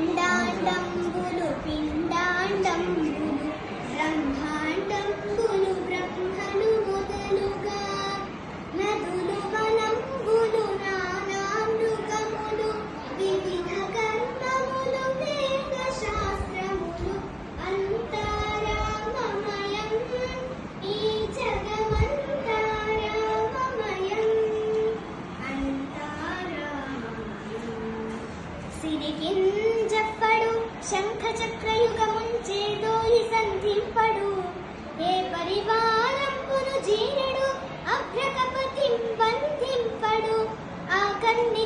అండాండంబులు పిండాండంబులు బ్రహ్మాండంబులు బ్రహ్మను మొదలుగా నదులు వనంబులు నానా మృగములు వివిధ కర్మములు వేద శాస్త్రములు అంతారామమయం ఈ జగమంతా రామమయం సిరిగింజప్పడు శంఖ చక్రయుగముంచేదోయి సంధింపడు ఏ పరివారంపును జీనడు అగ్రకపతిం బంధింపడు ఆ కన్ని